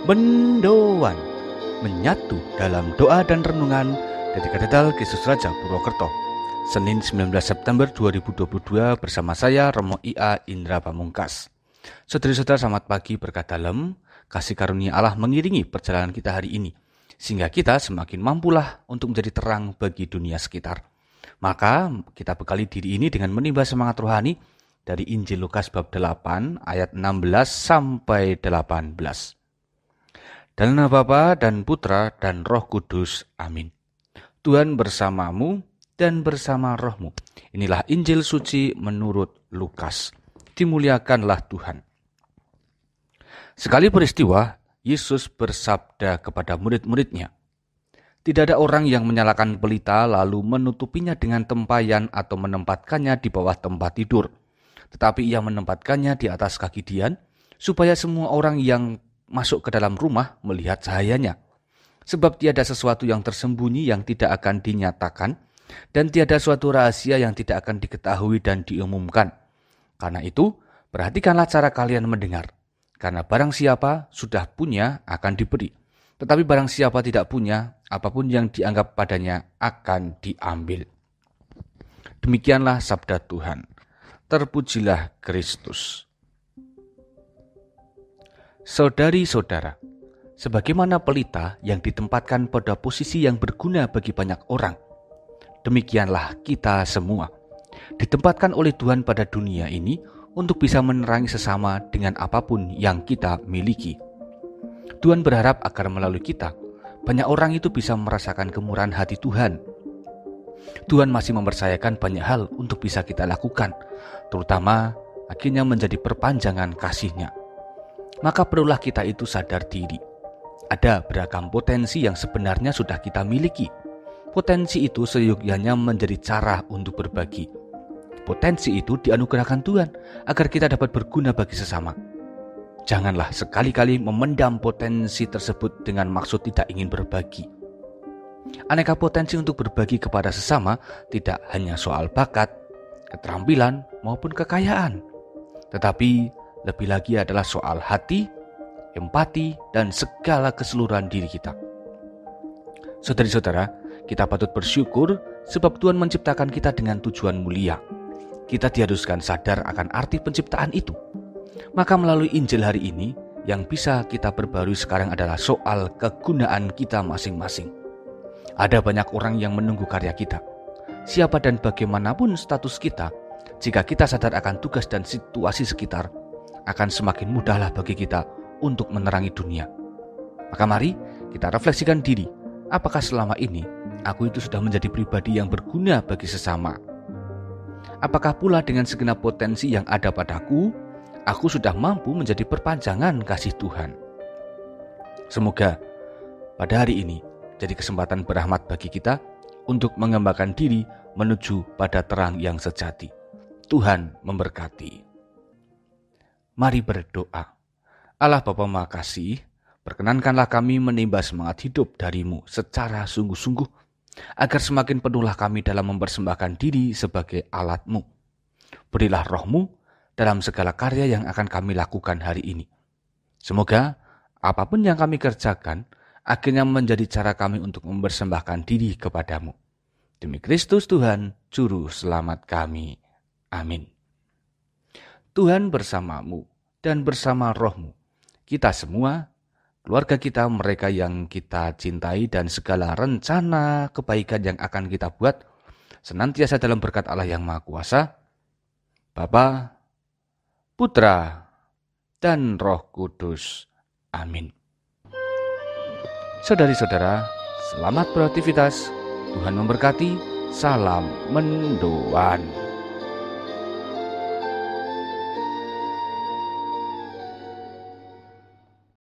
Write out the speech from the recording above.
Mendoan menyatu dalam doa dan renungan dari Katedral Yesus Raja Purwokerto, Senin 19 September 2022 bersama saya Romo IA Indra Pamungkas. Saudara-saudara, selamat pagi, berkat dalam kasih karunia Allah mengiringi perjalanan kita hari ini, sehingga kita semakin mampulah untuk menjadi terang bagi dunia sekitar. Maka kita bekali diri ini dengan menimba semangat rohani dari Injil Lukas bab 8 ayat 16 sampai 18. Dalam nama Bapa dan Putra dan Roh Kudus. Amin. Tuhan bersamamu dan bersama rohmu. Inilah Injil suci menurut Lukas. Dimuliakanlah Tuhan. Sekali peristiwa, Yesus bersabda kepada murid-muridnya, "Tidak ada orang yang menyalakan pelita lalu menutupinya dengan tempayan atau menempatkannya di bawah tempat tidur. Tetapi ia menempatkannya di atas kaki dian, supaya semua orang yang masuk ke dalam rumah melihat cahayanya. Sebab tiada sesuatu yang tersembunyi yang tidak akan dinyatakan, dan tiada suatu rahasia yang tidak akan diketahui dan diumumkan. Karena itu, perhatikanlah cara kalian mendengar. Karena barang siapa sudah punya akan diberi, tetapi barang siapa tidak punya, apapun yang dianggap padanya akan diambil." Demikianlah sabda Tuhan. Terpujilah Kristus. Saudari-saudara, sebagaimana pelita yang ditempatkan pada posisi yang berguna bagi banyak orang, demikianlah kita semua ditempatkan oleh Tuhan pada dunia ini untuk bisa menerangi sesama dengan apapun yang kita miliki. Tuhan berharap agar melalui kita, banyak orang itu bisa merasakan kemurahan hati Tuhan. Tuhan masih mempercayakan banyak hal untuk bisa kita lakukan, terutama akhirnya menjadi perpanjangan kasih-Nya. Maka perlulah kita itu sadar diri. Ada beragam potensi yang sebenarnya sudah kita miliki. Potensi itu seyogyanya menjadi cara untuk berbagi. Potensi itu dianugerahkan Tuhan agar kita dapat berguna bagi sesama. Janganlah sekali-kali memendam potensi tersebut dengan maksud tidak ingin berbagi. Aneka potensi untuk berbagi kepada sesama tidak hanya soal bakat, keterampilan, maupun kekayaan, tetapi lebih lagi adalah soal hati, empati, dan segala keseluruhan diri kita. Saudari-saudara, kita patut bersyukur sebab Tuhan menciptakan kita dengan tujuan mulia. Kita diharuskan sadar akan arti penciptaan itu. Maka melalui Injil hari ini, yang bisa kita perbarui sekarang adalah soal kegunaan kita masing-masing. Ada banyak orang yang menunggu karya kita. Siapa dan bagaimanapun status kita, jika kita sadar akan tugas dan situasi sekitar, akan semakin mudahlah bagi kita untuk menerangi dunia. Maka mari kita refleksikan diri, apakah selama ini aku itu sudah menjadi pribadi yang berguna bagi sesama? Apakah pula dengan segenap potensi yang ada padaku, aku sudah mampu menjadi perpanjangan kasih Tuhan? Semoga pada hari ini jadi kesempatan berahmat bagi kita untuk mengembangkan diri menuju pada terang yang sejati. Tuhan memberkati. Mari berdoa. Allah Bapa Maha Kasih, perkenankanlah kami menimba semangat hidup dari-Mu secara sungguh-sungguh, agar semakin penuhlah kami dalam mempersembahkan diri sebagai alat-Mu. Berilah Roh-Mu dalam segala karya yang akan kami lakukan hari ini. Semoga apapun yang kami kerjakan, akhirnya menjadi cara kami untuk mempersembahkan diri kepada-Mu. Demi Kristus Tuhan, Juru Selamat kami. Amin. Tuhan bersamamu dan bersama rohmu. Kita semua, keluarga kita, mereka yang kita cintai, dan segala rencana kebaikan yang akan kita buat, senantiasa dalam berkat Allah yang Maha Kuasa, Bapa, Putra, dan Roh Kudus. Amin. Saudari-saudara, selamat beraktivitas. Tuhan memberkati. Salam mendoan.